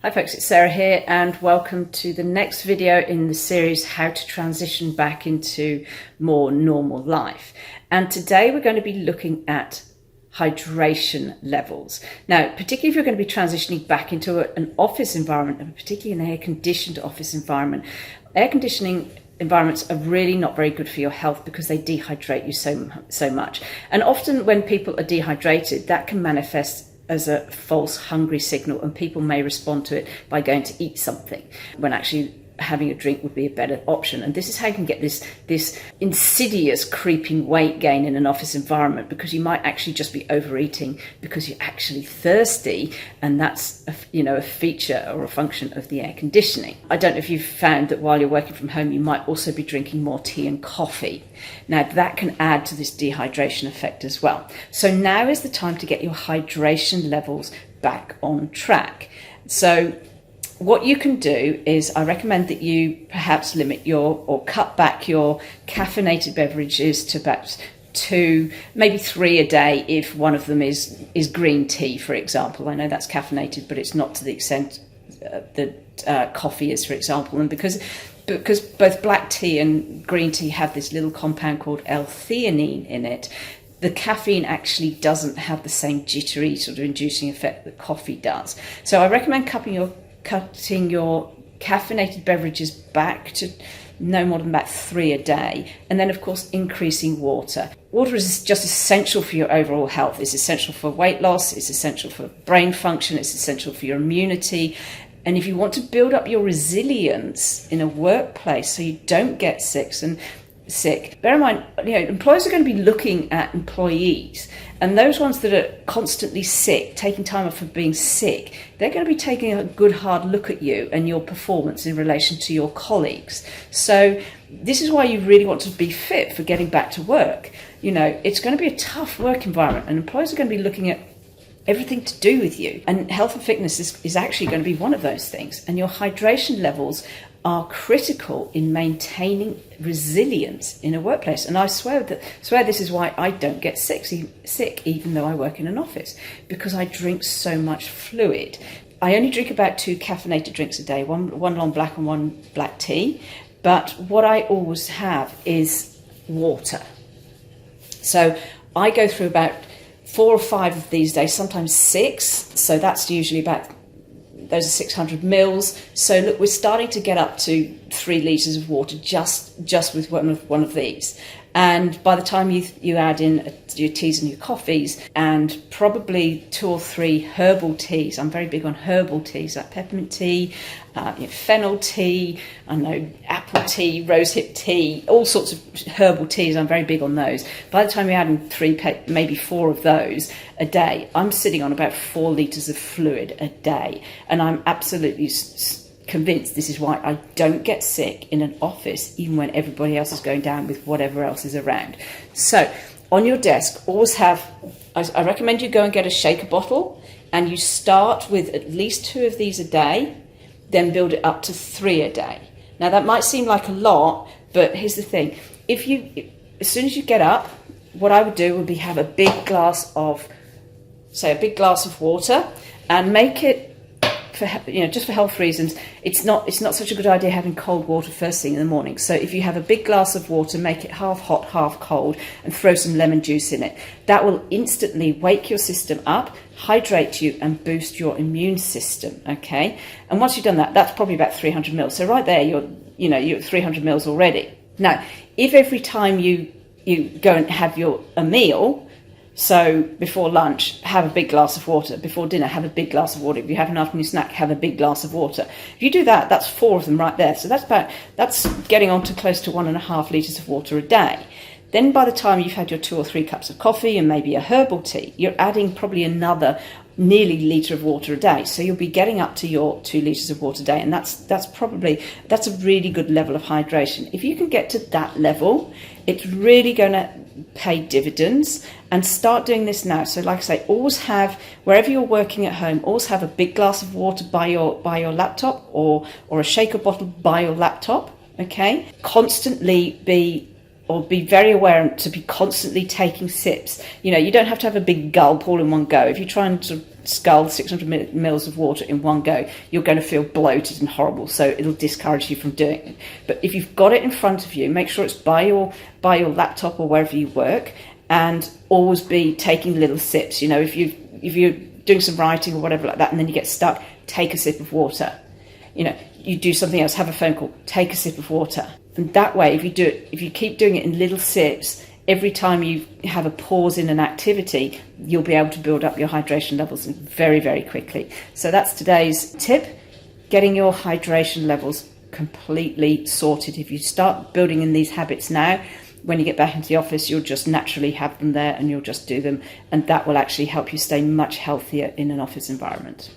Hi folks, it's Sarah here and welcome to the next video in the series How to Transition Back into More Normal Life. And today we're going to be looking at hydration levels. Now, particularly if you're going to be transitioning back into an office environment, and particularly an air-conditioned office environment, air conditioning environments are really not very good for your health because they dehydrate you so much. And often when people are dehydrated, that can manifest as a false hungry signal, and people may respond to it by going to eat something when actually having a drink would be a better option. And this is how you can get this insidious creeping weight gain in an office environment, because you might actually just be overeating because you're actually thirsty, and that's a feature or a function of the air conditioning. I don't know if you've found that while you're working from home you might also be drinking more tea and coffee. Now that can add to this dehydration effect as well. So now is the time to get your hydration levels back on track. So what you can do is I recommend that you perhaps limit or cut back your caffeinated beverages to about 2, maybe 3 a day if one of them is green tea, for example. I know that's caffeinated, but it's not to the extent that coffee is, for example. And because both black tea and green tea have this little compound called L-theanine in it, the caffeine actually doesn't have the same jittery sort of inducing effect that coffee does. So I recommend cutting your caffeinated beverages back to no more than about 3 a day, and then of course increasing water. Water is just essential for your overall health. It's essential for weight loss, it's essential for brain function, it's essential for your immunity. And if you want to build up your resilience in a workplace so you don't get sick, bear in mind, employers are going to be looking at employees, and those ones that are constantly sick, taking time off for being sick, they're going to be taking a good hard look at you and your performance in relation to your colleagues. So this is why you really want to be fit for getting back to work. It's going to be a tough work environment, and employers are going to be looking at everything to do with you, and health and fitness is actually going to be one of those things. And your hydration levels are critical in maintaining resilience in a workplace. And I swear this is why I don't get sick even though I work in an office, because I drink so much fluid. I only drink about 2 caffeinated drinks a day, one long black and one black tea. But what I always have is water. So I go through about 4 or 5 of these days, sometimes 6. So that's usually those are 600 mils. So look, we're starting to get up to 3 litres of water just with one of these. And by the time you add in your teas and your coffees, and probably 2 or 3 herbal teas. I'm very big on herbal teas, like peppermint tea, fennel tea, apple tea, rosehip tea, all sorts of herbal teas. I'm very big on those. By the time you add in 3, maybe 4 of those a day, I'm sitting on about 4 litres of fluid a day. And I'm absolutely convinced this is why I don't get sick in an office, even when everybody else is going down with whatever else is around. So on your desk, always have, I recommend you go and get a shaker bottle, and you start with at least 2 of these a day, then build it up to 3 a day. Now that might seem like a lot, but here's the thing. As soon as you get up, what I would do would be have a big glass of water, and make it, just for health reasons, it's not such a good idea having cold water first thing in the morning. So if you have a big glass of water, make it half hot, half cold, and throw some lemon juice in it. That will instantly wake your system up, hydrate you, and boost your immune system. Okay, and once you've done that, that's probably about 300 mils. So right there, you're at 300 mils already. Now, if every time you go and have a meal, so before lunch, have a big glass of water. Before dinner, have a big glass of water. If you have an afternoon snack, have a big glass of water. If you do that, that's 4 of them right there. So that's getting on to close to 1.5 litres of water a day. Then by the time you've had your 2 or 3 cups of coffee and maybe a herbal tea, you're adding probably another nearly litre of water a day. So you'll be getting up to your 2 litres of water a day, and that's a really good level of hydration. If you can get to that level, it's really going to pay dividends. And start doing this now. So like I say, always have, wherever you're working at home, always have a big glass of water by your laptop, or a shaker bottle by your laptop. Okay, constantly be very aware to be constantly taking sips. You don't have to have a big gulp all in one go. If you try and sort of scull 600 mils of water in one go, you're going to feel bloated and horrible. So it'll discourage you from doing it. But if you've got it in front of you, make sure it's by your laptop or wherever you work, and always be taking little sips. You know, if you're doing some writing or whatever like that, and then you get stuck, take a sip of water. You know, you do something else, have a phone call, take a sip of water. And that way, if you keep doing it in little sips, every time you have a pause in an activity, you'll be able to build up your hydration levels very, very quickly. So that's today's tip, getting your hydration levels completely sorted. If you start building in these habits now, when you get back into the office, you'll just naturally have them there and you'll just do them. And that will actually help you stay much healthier in an office environment.